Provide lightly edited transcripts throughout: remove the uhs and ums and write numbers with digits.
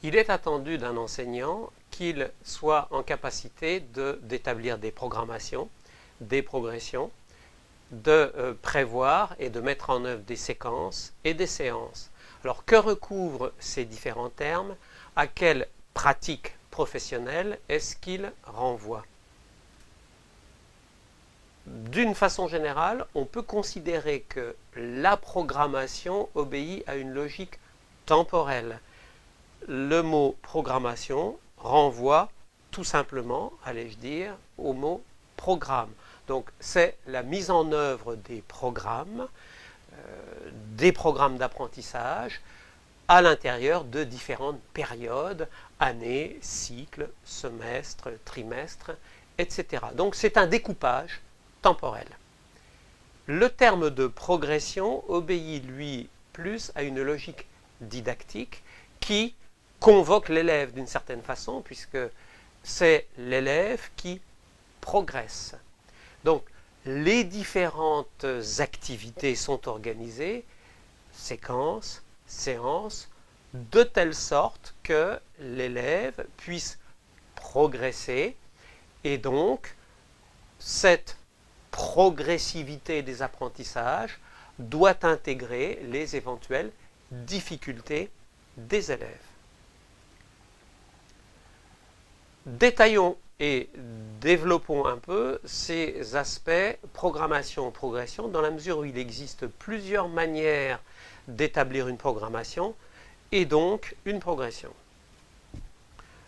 Il est attendu d'un enseignant qu'il soit en capacité d'établir des programmations, des progressions, de prévoir et de mettre en œuvre des séquences et des séances. Alors, que recouvrent ces différents termes? À quelle pratique professionnelle est-ce qu'ils renvoient? D'une façon générale, on peut considérer que la programmation obéit à une logique temporelle. Le mot programmation renvoie tout simplement, allais-je dire, au mot programme. Donc c'est la mise en œuvre des programmes d'apprentissage à l'intérieur de différentes périodes, années, cycles, semestres, trimestres, etc. Donc c'est un découpage temporel. Le terme de progression obéit, lui, plus à une logique didactique qui convoque l'élève d'une certaine façon, puisque c'est l'élève qui progresse. Donc, les différentes activités sont organisées, séquences, séances, de telle sorte que l'élève puisse progresser et donc cette progressivité des apprentissages doit intégrer les éventuelles difficultés des élèves. Détaillons et développons un peu ces aspects programmation-progression dans la mesure où il existe plusieurs manières d'établir une programmation et donc une progression.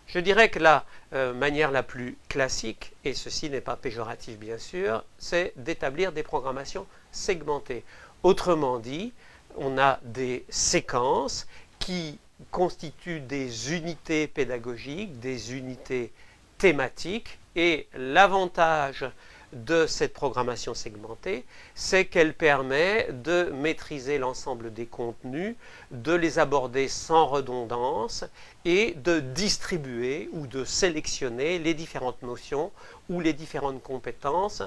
Je dirais que la manière la plus classique, et ceci n'est pas péjoratif bien sûr, c'est d'établir des programmations segmentées. Autrement dit, on a des séquences qui constituent des unités pédagogiques, des unités thématiques, et l'avantage de cette programmation segmentée, c'est qu'elle permet de maîtriser l'ensemble des contenus, de les aborder sans redondance et de distribuer ou de sélectionner les différentes notions ou les différentes compétences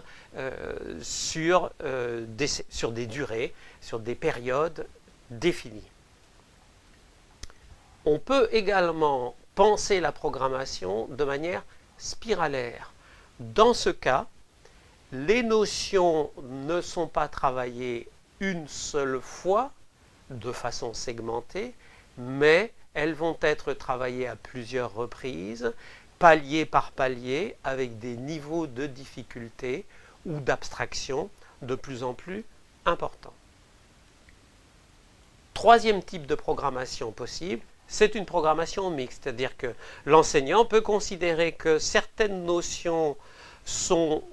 sur des durées, sur des périodes définies. On peut également penser la programmation de manière spiralaire. Dans ce cas, les notions ne sont pas travaillées une seule fois de façon segmentée, mais elles vont être travaillées à plusieurs reprises, palier par palier, avec des niveaux de difficulté ou d'abstraction de plus en plus importants. Troisième type de programmation possible, c'est une programmation mixte, c'est-à-dire que l'enseignant peut considérer que certaines notions sont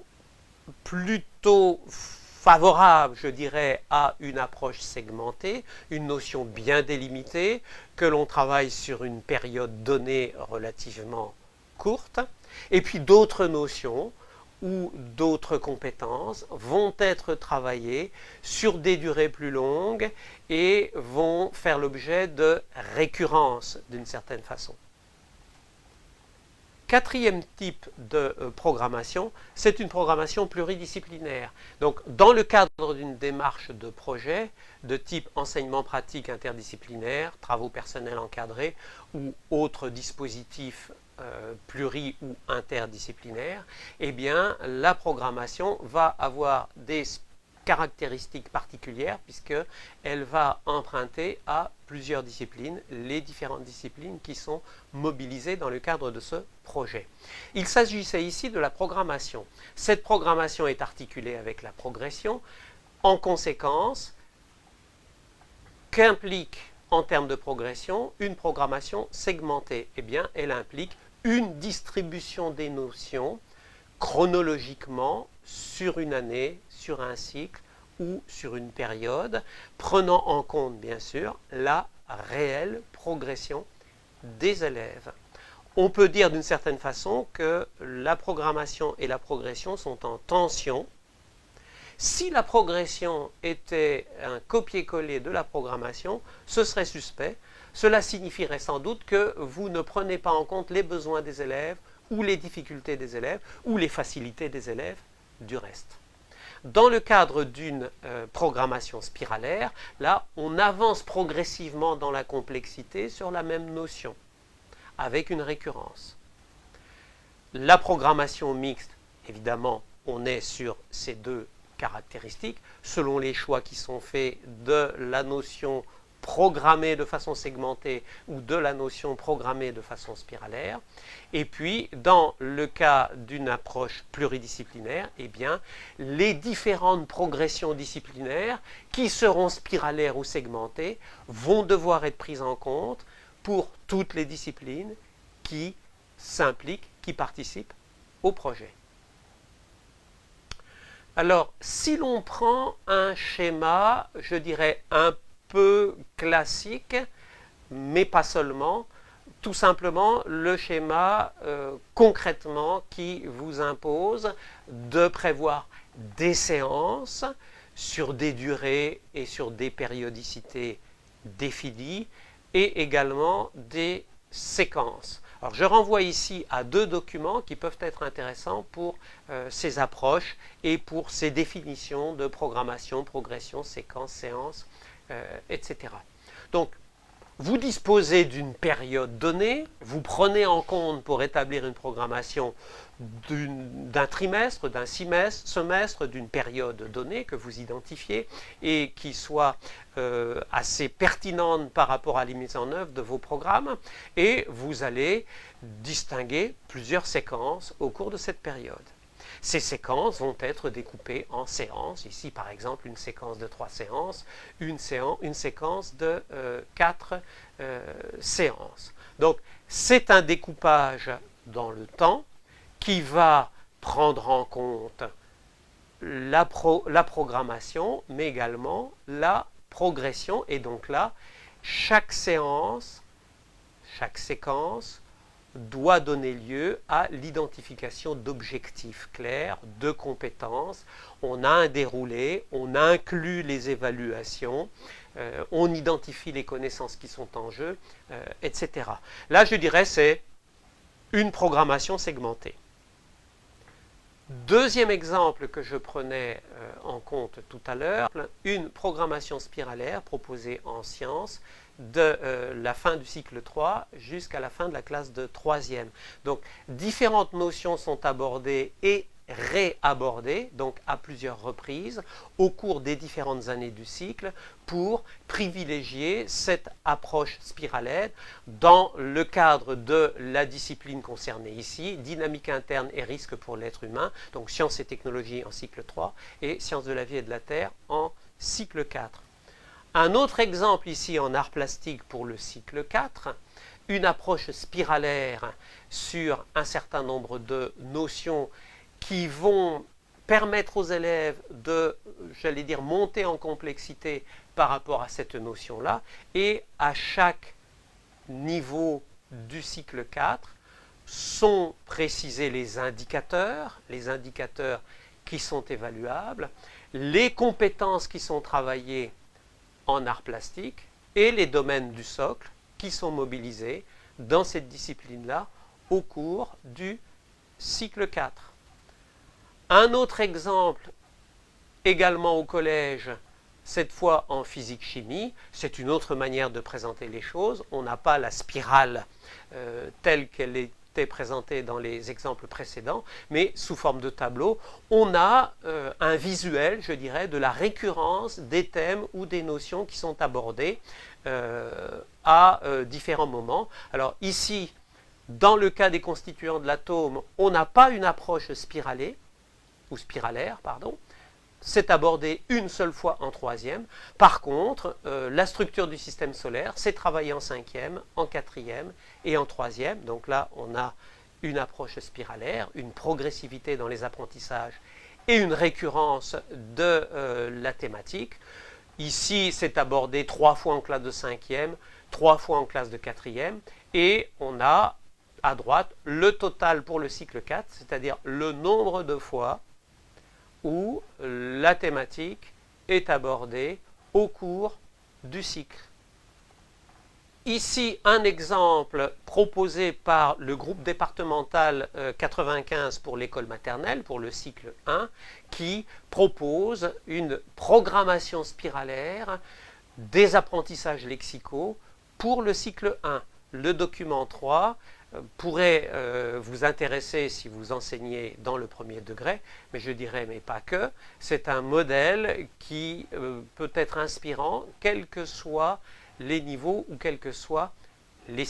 plutôt favorable, je dirais, à une approche segmentée, une notion bien délimitée, que l'on travaille sur une période donnée relativement courte, et puis d'autres notions ou d'autres compétences vont être travaillées sur des durées plus longues et vont faire l'objet de récurrence d'une certaine façon. Quatrième type de programmation, c'est une programmation pluridisciplinaire. Donc, dans le cadre d'une démarche de projet de type enseignement pratique interdisciplinaire, travaux personnels encadrés ou autres dispositifs pluri- ou interdisciplinaires, eh bien, la programmation va avoir des caractéristiques particulières puisqu'elle va emprunter à plusieurs disciplines, les différentes disciplines qui sont mobilisées dans le cadre de ce projet. Il s'agissait ici de la programmation. Cette programmation est articulée avec la progression. En conséquence, qu'implique en termes de progression une programmation segmentée? Eh bien, elle implique une distribution des notions chronologiquement sur une année, sur un cycle ou sur une période, prenant en compte bien sûr la réelle progression des élèves. On peut dire d'une certaine façon que la programmation et la progression sont en tension. Si la progression était un copier-coller de la programmation, ce serait suspect. Cela signifierait sans doute que vous ne prenez pas en compte les besoins des élèves ou les difficultés des élèves ou les facilités des élèves du reste. Dans le cadre d'une programmation spiralaire, là, on avance progressivement dans la complexité sur la même notion. avec une récurrence. La programmation mixte, évidemment, on est sur ces deux caractéristiques, selon les choix qui sont faits de la notion programmée de façon segmentée ou de la notion programmée de façon spiralaire. Et puis, dans le cas d'une approche pluridisciplinaire, eh bien, les différentes progressions disciplinaires qui seront spiralaires ou segmentées vont devoir être prises en compte pour toutes les disciplines qui s'impliquent, qui participent au projet. Alors, si l'on prend un schéma, je dirais un peu classique, mais pas seulement, tout simplement le schéma concrètement qui vous impose de prévoir des séances sur des durées et sur des périodicités définies et également des séquences. Alors je renvoie ici à deux documents qui peuvent être intéressants pour ces approches et pour ces définitions de programmation, progression, séquence, séance, etc. Donc, vous disposez d'une période donnée, vous prenez en compte pour établir une programmation d'un trimestre, d'un semestre, d'une période donnée que vous identifiez et qui soit assez pertinente par rapport à la mise en œuvre de vos programmes, et vous allez distinguer plusieurs séquences au cours de cette période. Ces séquences vont être découpées en séances. Ici, par exemple, une séquence de 3 séances, une séquence de 4 séances. Donc, c'est un découpage dans le temps qui va prendre en compte la programmation, mais également la progression. Et donc là, chaque séance, chaque séquence doit donner lieu à l'identification d'objectifs clairs, de compétences. On a un déroulé, on inclut les évaluations, on identifie les connaissances qui sont en jeu, etc. Là, je dirais, c'est une programmation segmentée. Deuxième exemple que je prenais en compte tout à l'heure, une programmation spiralaire proposée en sciences de la fin du cycle 3 jusqu'à la fin de la classe de 3e. Donc, différentes notions sont abordées et réabordées, donc à plusieurs reprises, au cours des différentes années du cycle, pour privilégier cette approche spiralaire dans le cadre de la discipline concernée ici, dynamique interne et risque pour l'être humain, donc sciences et technologies en cycle 3 et sciences de la vie et de la terre en cycle 4. Un autre exemple ici en art plastique pour le cycle 4, une approche spiralaire sur un certain nombre de notions qui vont permettre aux élèves de, j'allais dire, monter en complexité par rapport à cette notion-là, et à chaque niveau du cycle 4 sont précisés les indicateurs qui sont évaluables, les compétences qui sont travaillées en art plastique et les domaines du socle qui sont mobilisés dans cette discipline-là au cours du cycle 4. Un autre exemple, également au collège, cette fois en physique-chimie, c'est une autre manière de présenter les choses. On n'a pas la spirale telle qu'elle était présentée dans les exemples précédents, mais sous forme de tableau, on a un visuel, je dirais, de la récurrence des thèmes ou des notions qui sont abordés à différents moments. Alors ici, dans le cas des constituants de l'atome, on n'a pas une approche spiralée, ou spiralaire, pardon, c'est abordé une seule fois en 3e. Par contre, la structure du système solaire, c'est travaillé en 5e, en 4e et en 3e. Donc là, on a une approche spiralaire, une progressivité dans les apprentissages et une récurrence de la thématique. Ici, c'est abordé 3 fois en classe de 5e, 3 fois en classe de 4e, et on a à droite le total pour le cycle 4, c'est-à-dire le nombre de fois où la thématique est abordée au cours du cycle. Ici, un exemple proposé par le groupe départemental 95 pour l'école maternelle, pour le cycle 1, qui propose une programmation spiralaire des apprentissages lexicaux pour le cycle 1. le document 3 pourrait vous intéresser si vous enseignez dans le premier degré, mais je dirais, mais pas que. C'est un modèle qui peut être inspirant, quels que soient les niveaux ou quelles que soient